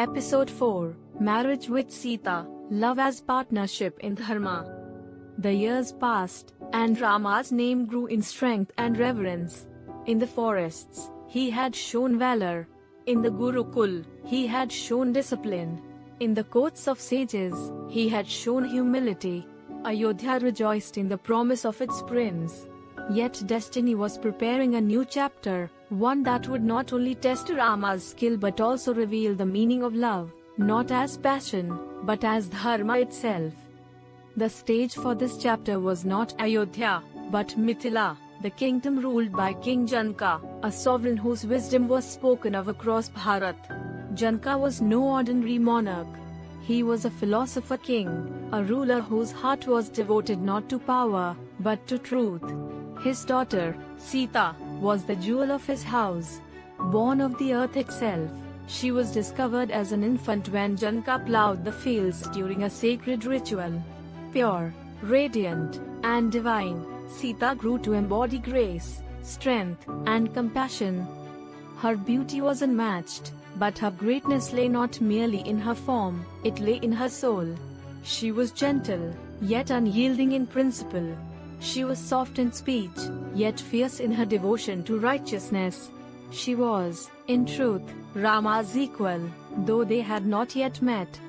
Episode 4, Marriage with Sita, Love as Partnership in Dharma. The years passed, and Rama's name grew in strength and reverence. In the forests, he had shown valor. In the Gurukul, he had shown discipline. In the courts of sages, he had shown humility. Ayodhya rejoiced in the promise of its prince. Yet destiny was preparing a new chapter, one that would not only test Rama's skill but also reveal the meaning of love, not as passion, but as dharma itself. The stage for this chapter was not Ayodhya, but Mithila, the kingdom ruled by King Janaka, a sovereign whose wisdom was spoken of across Bharat. Janaka was no ordinary monarch. He was a philosopher king, a ruler whose heart was devoted not to power, but to truth. His daughter, Sita, was the jewel of his house. Born of the earth itself, she was discovered as an infant when Janaka plowed the fields during a sacred ritual. Pure, radiant, and divine, Sita grew to embody grace, strength, and compassion. Her beauty was unmatched, but her greatness lay not merely in her form, it lay in her soul. She was gentle, yet unyielding in principle. She was soft in speech, yet fierce in her devotion to righteousness. She was, in truth, Rama's equal, though they had not yet met.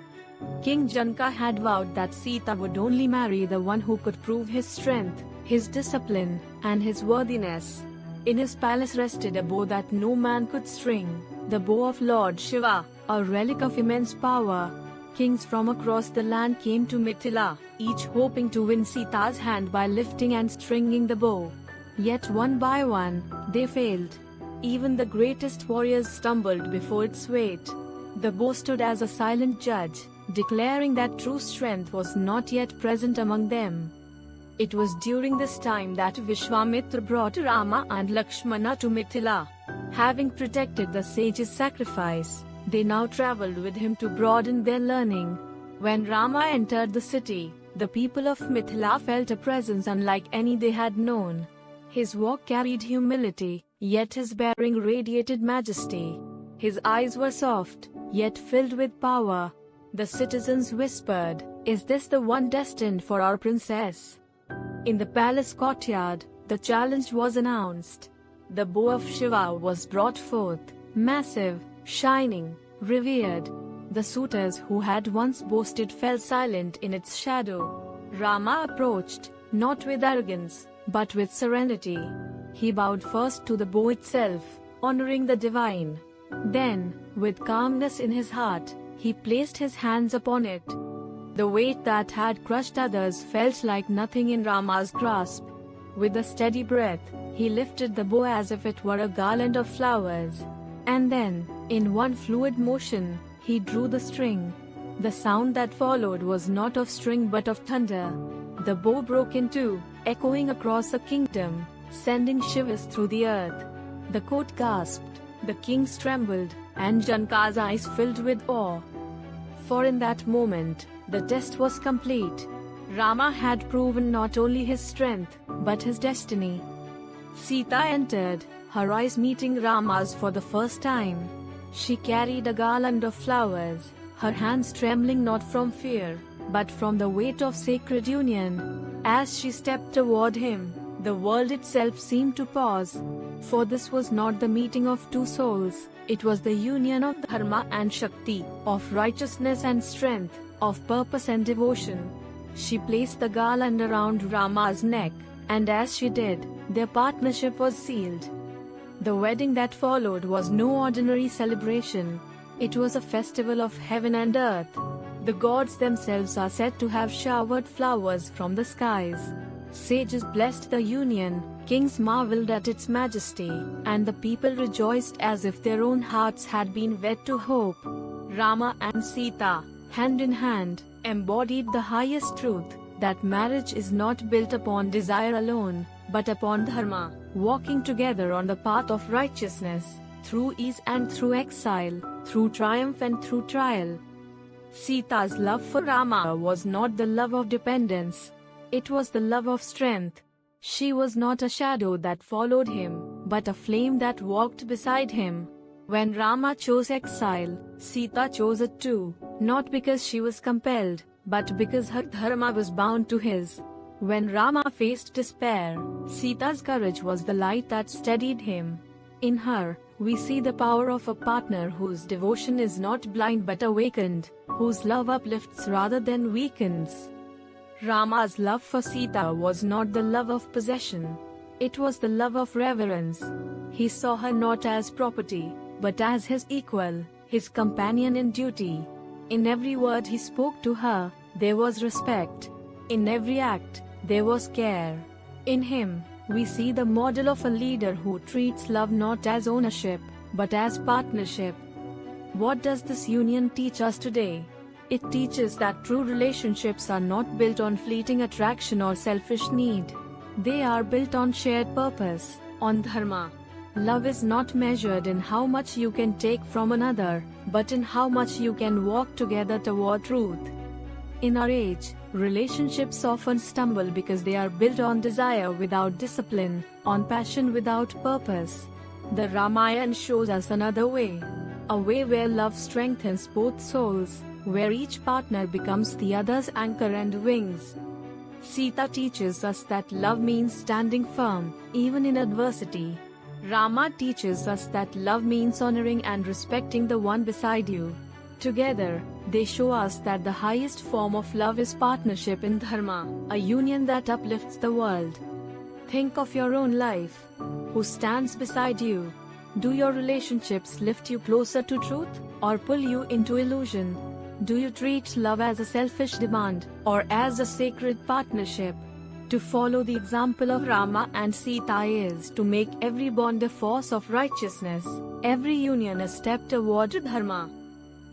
King Janaka had vowed that Sita would only marry the one who could prove his strength, his discipline, and his worthiness. In his palace rested a bow that no man could string, the bow of Lord Shiva, a relic of immense power. Kings from across the land came to Mithila, each hoping to win Sita's hand by lifting and stringing the bow. Yet one by one, they failed. Even the greatest warriors stumbled before its weight. The bow stood as a silent judge, declaring that true strength was not yet present among them. It was during this time that Vishwamitra brought Rama and Lakshmana to Mithila. Having protected the sage's sacrifice, they now traveled with him to broaden their learning. When Rama entered the city, the people of Mithila felt a presence unlike any they had known. His walk carried humility, yet his bearing radiated majesty. His eyes were soft, yet filled with power. The citizens whispered, "Is this the one destined for our princess?" In the palace courtyard, the challenge was announced. The bow of Shiva was brought forth, massive, shining, revered. The suitors who had once boasted fell silent in its shadow. Rama approached, not with arrogance, but with serenity. He bowed first to the bow itself, honoring the divine. Then, with calmness in his heart, he placed his hands upon it. The weight that had crushed others felt like nothing in Rama's grasp. With a steady breath, he lifted the bow as if it were a garland of flowers. And then, in one fluid motion, he drew the string. The sound that followed was not of string but of thunder. The bow broke in two, echoing across the kingdom, sending shivers through the earth. The court gasped, the kings trembled, and Janaka's eyes filled with awe. For in that moment, the test was complete. Rama had proven not only his strength, but his destiny. Sita entered, her eyes meeting Rama's for the first time. She carried a garland of flowers, her hands trembling not from fear, but from the weight of sacred union. As she stepped toward him, the world itself seemed to pause. For this was not the meeting of two souls, it was the union of dharma and shakti, of righteousness and strength, of purpose and devotion. She placed the garland around Rama's neck, and as she did, their partnership was sealed. The wedding that followed was no ordinary celebration. It was a festival of heaven and earth. The gods themselves are said to have showered flowers from the skies. Sages blessed the union, kings marveled at its majesty, and the people rejoiced as if their own hearts had been wed to hope. Rama and Sita, hand in hand, embodied the highest truth, that marriage is not built upon desire alone, but upon dharma, walking together on the path of righteousness, through ease and through exile, through triumph and through trial. Sita's love for Rama was not the love of dependence. It was the love of strength. She was not a shadow that followed him, but a flame that walked beside him. When Rama chose exile, Sita chose it too, not because she was compelled, but because her dharma was bound to his. When Rama faced despair, Sita's courage was the light that steadied him. In her, we see the power of a partner whose devotion is not blind but awakened, whose love uplifts rather than weakens. Rama's love for Sita was not the love of possession. It was the love of reverence. He saw her not as property, but as his equal, his companion in duty. In every word he spoke to her, there was respect. In every act, there was care. In him, we see the model of a leader who treats love not as ownership, but as partnership. What does this union teach us today? It teaches that true relationships are not built on fleeting attraction or selfish need. They are built on shared purpose, on dharma. Love is not measured in how much you can take from another, but in how much you can walk together toward truth. In our age, relationships often stumble because they are built on desire without discipline, on passion without purpose. The Ramayan shows us another way. A way where love strengthens both souls, where each partner becomes the other's anchor and wings. Sita teaches us that love means standing firm, even in adversity. Rama teaches us that love means honoring and respecting the one beside you. Together, they show us that the highest form of love is partnership in dharma, a union that uplifts the world. Think of your own life. Who stands beside you? Do your relationships lift you closer to truth, or pull you into illusion? Do you treat love as a selfish demand, or as a sacred partnership? To follow the example of Rama and Sita is to make every bond a force of righteousness, every union a step toward dharma.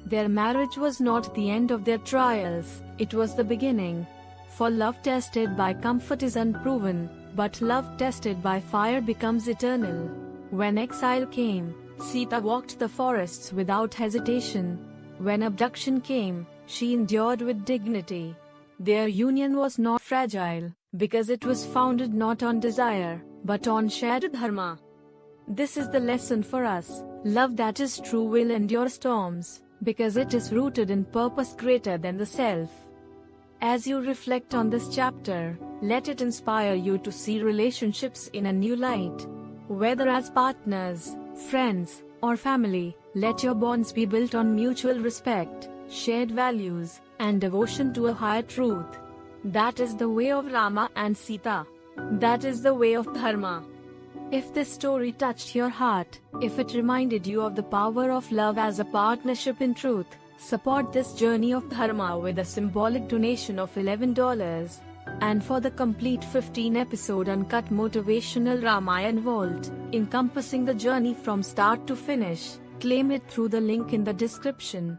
Their marriage was not the end of their trials, it was the beginning. For love tested by comfort is unproven, but love tested by fire becomes eternal. When exile came, Sita walked the forests without hesitation. When abduction came, she endured with dignity. Their union was not fragile, because it was founded not on desire, but on shared dharma. This is the lesson for us. Love that is true will endure storms, because it is rooted in purpose greater than the self. As you reflect on this chapter, let it inspire you to see relationships in a new light. Whether as partners, friends, or family, let your bonds be built on mutual respect, shared values, and devotion to a higher truth. That is the way of Rama and Sita. That is the way of dharma. If this story touched your heart, if it reminded you of the power of love as a partnership in truth, support this journey of dharma with a symbolic donation of $11. And for the complete 15-episode uncut motivational Ramayan Vault, encompassing the journey from start to finish, claim it through the link in the description.